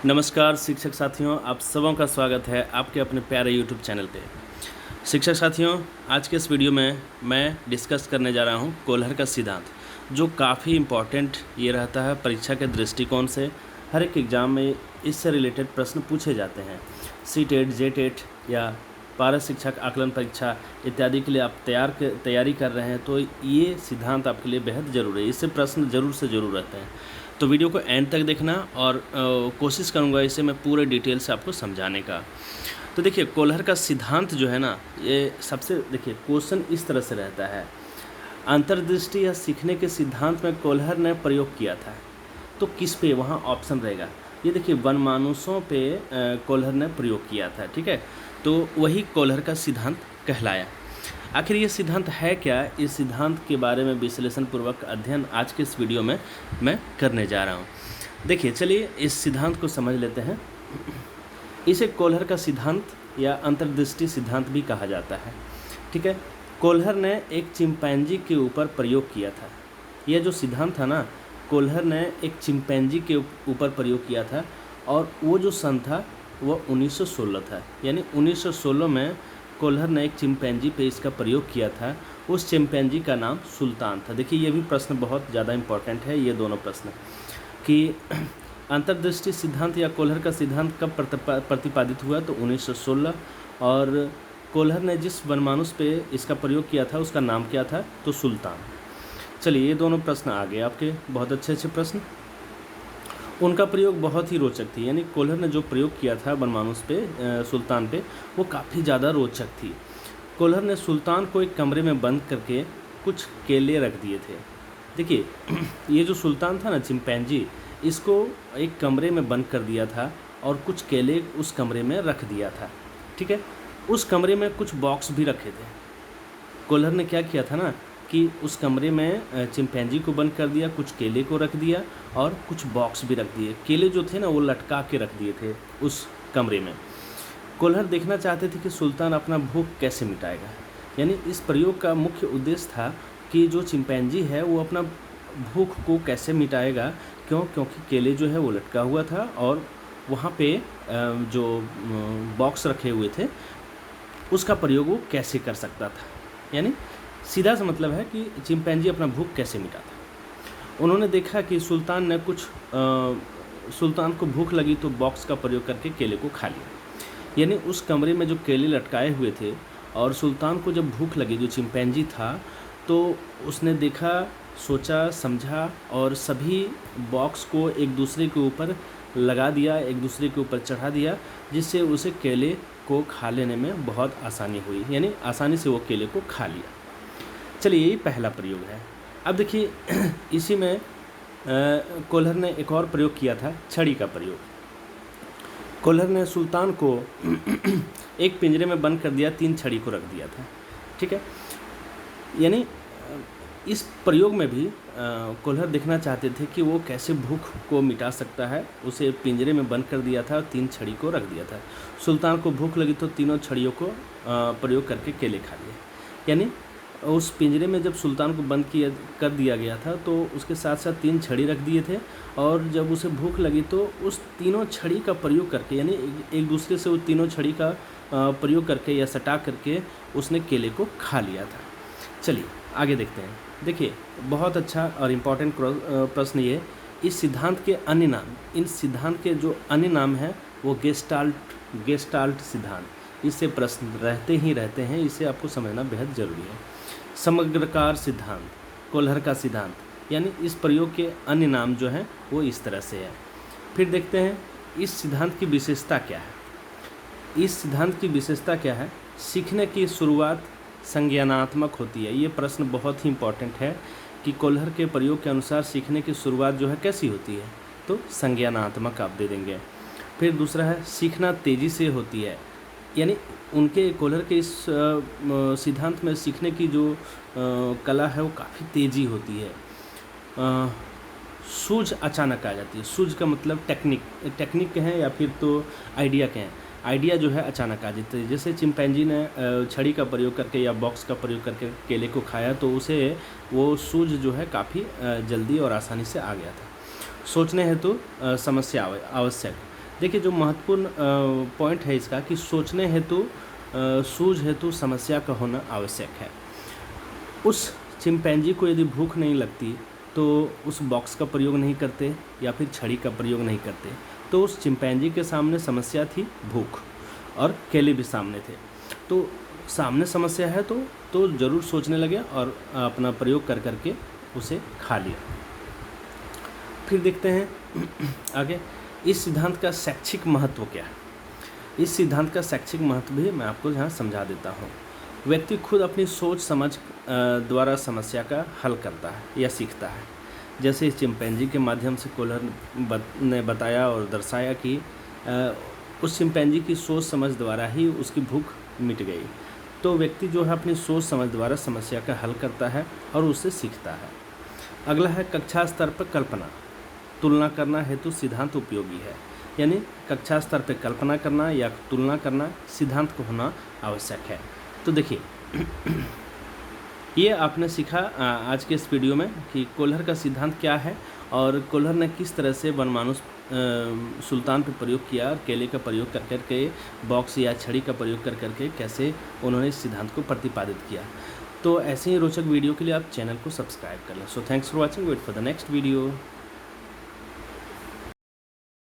नमस्कार शिक्षक साथियों, आप सबों का स्वागत है आपके अपने प्यारे YouTube चैनल पे। शिक्षक साथियों, आज के इस वीडियो में मैं डिस्कस करने जा रहा हूँ कोहलर का सिद्धांत, जो काफ़ी इम्पॉर्टेंट ये रहता है परीक्षा के दृष्टिकोण से। हर एक एग्ज़ाम में इससे रिलेटेड प्रश्न पूछे जाते हैं। सीटेट, जेटेट या पारा शिक्षक आकलन परीक्षा इत्यादि के लिए आप तैयारी कर रहे हैं तो ये सिद्धांत आपके लिए बेहद ज़रूरी है। इससे प्रश्न ज़रूर से ज़रूर रहते हैं, तो वीडियो को एंड तक देखना और कोशिश करूँगा इसे मैं पूरे डिटेल से आपको समझाने का। तो देखिए, कोहलर का सिद्धांत जो है ना, ये सबसे देखिए क्वेश्चन इस तरह से रहता है, अंतर्दृष्टि या सीखने के सिद्धांत में कोहलर ने प्रयोग किया था, तो किस पे वहाँ ऑप्शन रहेगा। ये देखिए वनमानुषों पे कोहलर ने प्रयोग किया था, ठीक है, तो वही कोहलर का सिद्धांत कहलाया। आखिर ये सिद्धांत है क्या, इस सिद्धांत के बारे में विश्लेषण पूर्वक अध्ययन आज के इस वीडियो में मैं करने जा रहा हूँ। देखिए, चलिए इस सिद्धांत को समझ लेते हैं। इसे कोहलर का सिद्धांत या अंतर्दृष्टि सिद्धांत भी कहा जाता है, ठीक है। कोहलर ने एक चिंपैंजी के ऊपर प्रयोग किया था। यह जो सिद्धांत था ना, कोहलर ने एक चिंपैंजी के ऊपर प्रयोग किया था, और वो जो सन था वो 1916 था। यानी 1916 में कोहलर ने एक चिंपैंजी पे इसका प्रयोग किया था। उस चिंपैंजी का नाम सुल्तान था। देखिए, ये भी प्रश्न बहुत ज़्यादा इम्पोर्टेंट है, ये दोनों प्रश्न, कि अंतर्दृष्टि सिद्धांत या कोहलर का सिद्धांत कब प्रतिपादित हुआ, तो 1916। और कोहलर ने जिस वनमानुष पे इसका प्रयोग किया था उसका नाम क्या था, तो सुल्तान। चलिए, ये दोनों प्रश्न आ गए आपके, बहुत अच्छे अच्छे प्रश्न। उनका प्रयोग बहुत ही रोचक थी। यानी कोहलर ने जो प्रयोग किया था वनमानुष पे, सुल्तान पे, वो काफ़ी ज़्यादा रोचक थी। कोहलर ने सुल्तान को एक कमरे में बंद करके कुछ केले रख दिए थे। देखिए, ये जो सुल्तान था ना, चिंपैंजी, इसको एक कमरे में बंद कर दिया था और कुछ केले उस कमरे में रख दिया था, ठीक है। उस कमरे में कुछ बॉक्स भी रखे थे। कोहलर ने क्या किया था ना, कि उस कमरे में चिंपैंजी को बंद कर दिया, कुछ केले को रख दिया और कुछ बॉक्स भी रख दिए। केले जो थे ना, वो लटका के रख दिए थे उस कमरे में। कोहलर देखना चाहते थे कि सुल्तान अपना भूख कैसे मिटाएगा। यानी इस प्रयोग का मुख्य उद्देश्य था कि जो चिंपैंजी है वो अपना भूख को कैसे मिटाएगा। क्योंकि केले जो है वो लटका हुआ था और वहाँ पे जो बॉक्स रखे हुए थे उसका प्रयोग वो कैसे कर सकता था। यानी सीधा सा मतलब है कि चिंपैंजी अपना भूख कैसे मिटाता। उन्होंने देखा कि सुल्तान ने सुल्तान को भूख लगी तो बॉक्स का प्रयोग करके केले को खा लिया। यानी उस कमरे में जो केले लटकाए हुए थे, और सुल्तान को जब भूख लगी, जो चिंपैंजी था, तो उसने देखा, सोचा, समझा और सभी बॉक्स को एक दूसरे के ऊपर लगा दिया, एक दूसरे के ऊपर चढ़ा दिया, जिससे उसे केले को खा लेने में बहुत आसानी हुई। यानी आसानी से वो केले को खा लिया। चलिए, यही पहला प्रयोग है। अब देखिए, इसी में कोहलर ने एक और प्रयोग किया था, छड़ी का प्रयोग। कोहलर ने सुल्तान को एक पिंजरे में बंद कर दिया, 3 छड़ी को रख दिया था, ठीक है। यानी इस प्रयोग में भी कोहलर देखना चाहते थे कि वो कैसे भूख को मिटा सकता है। उसे पिंजरे में बंद कर दिया था, 3 छड़ी को रख दिया था। सुल्तान को भूख लगी तो तीनों छड़ियों को प्रयोग करके केले खा लिए। यानी उस पिंजरे में जब सुल्तान को बंद कर दिया गया था तो उसके साथ साथ 3 छड़ी रख दिए थे, और जब उसे भूख लगी तो उस तीनों छड़ी का प्रयोग करके, यानी एक दूसरे से वो तीनों छड़ी का प्रयोग करके या सटा करके उसने केले को खा लिया था। चलिए आगे देखते हैं। देखिए, बहुत अच्छा और इम्पॉर्टेंट प्रश्न ये। इस सिद्धांत के अन्य नाम, इन सिद्धांत के जो अन्य नाम हैं वो गेस्टाल्ट सिद्धांत, इससे प्रश्न रहते हैं, इसे आपको समझना बेहद ज़रूरी है। समग्रकार सिद्धांत, कोहलर का सिद्धांत, यानी इस प्रयोग के अन्य नाम जो हैं वो इस तरह से है। फिर देखते हैं इस सिद्धांत की विशेषता क्या है। इस सिद्धांत की विशेषता क्या है, सीखने की शुरुआत संज्ञानात्मक होती है। ये प्रश्न बहुत ही इम्पॉर्टेंट है कि कोहलर के प्रयोग के अनुसार सीखने की शुरुआत जो है कैसी होती है, तो संज्ञानात्मक आप दे देंगे। फिर दूसरा है, सीखना तेज़ी से होती है। यानी उनके कोहलर के इस सिद्धांत में सीखने की जो कला है वो काफ़ी तेज़ी होती है। सूझ अचानक आ जाती है। सूझ का मतलब टेक्निक के हैं या फिर तो आइडिया के हैं। आइडिया जो है अचानक आ जाती है। जैसे चिंपैंजी ने छड़ी का प्रयोग करके या बॉक्स का प्रयोग करके केले को खाया, तो उसे वो सूझ जो है काफ़ी जल्दी और आसानी से आ गया था। सोचने हेतु समस्या आवश्यक। देखिए जो महत्वपूर्ण पॉइंट है इसका कि सोचने हेतु सूझ हेतु समस्या का होना आवश्यक है। उस चिंपैंजी को यदि भूख नहीं लगती तो उस बॉक्स का प्रयोग नहीं करते या फिर छड़ी का प्रयोग नहीं करते। तो उस चिंपैंजी के सामने समस्या थी भूख, और केले भी सामने थे। तो सामने समस्या है तो ज़रूर सोचने लगे और अपना प्रयोग कर करके उसे खा लिया। फिर देखते हैं आगे इस सिद्धांत का शैक्षिक महत्व क्या है। इस सिद्धांत का शैक्षिक महत्व भी मैं आपको यहाँ समझा देता हूँ। व्यक्ति खुद अपनी सोच समझ द्वारा समस्या का हल करता है या सीखता है। जैसे इस चिंपैंजी के माध्यम से कोहलर ने बताया और दर्शाया कि उस चिंपैंजी की सोच समझ द्वारा ही उसकी भूख मिट गई। तो व्यक्ति जो है अपनी सोच समझ द्वारा समस्या का हल करता है और उससे सीखता है। अगला है कक्षा स्तर पर कल्पना तुलना करना हेतु सिद्धांत उपयोगी है। यानी कक्षा स्तर पर कल्पना करना या तुलना करना सिद्धांत को होना आवश्यक है। तो देखिए ये आपने सीखा आज के इस वीडियो में कि कोहलर का सिद्धांत क्या है और कोहलर ने किस तरह से वनमानुष सुल्तान पर प्रयोग किया और केले का प्रयोग कर करके बॉक्स या छड़ी का प्रयोग कर करके कैसे उन्होंने इस सिद्धांत को प्रतिपादित किया। तो ऐसे ही रोचक वीडियो के लिए आप चैनल को सब्सक्राइब कर लें। So thanks for watching, wait for the next video.